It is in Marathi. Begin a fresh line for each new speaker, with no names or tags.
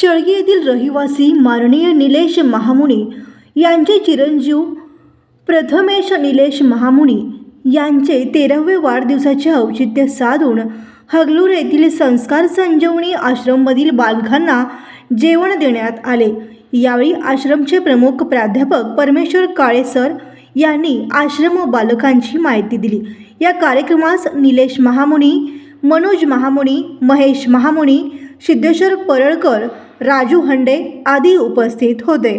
शेळगी येथील रहिवासी माननीय निलेश महामुनी यांचे चिरंजीव प्रथमेश निलेश महामुनी यांचे 13वे वाढदिवसाचे औचित्य साधून हगलूर येथील संस्कार संजीवनी आश्रममधील बालकांना जेवण देण्यात आले। यावेळी आश्रमचे प्रमुख प्राध्यापक परमेश्वर काळे सर यांनी आश्रम व बालकांची माहिती दिली। या कार्यक्रमास निलेश महामुनी, मनोज महामुनी, महेश महामुनी, सिद्धेश्वर परळकर, राजू हंडे आदी उपस्थित होते।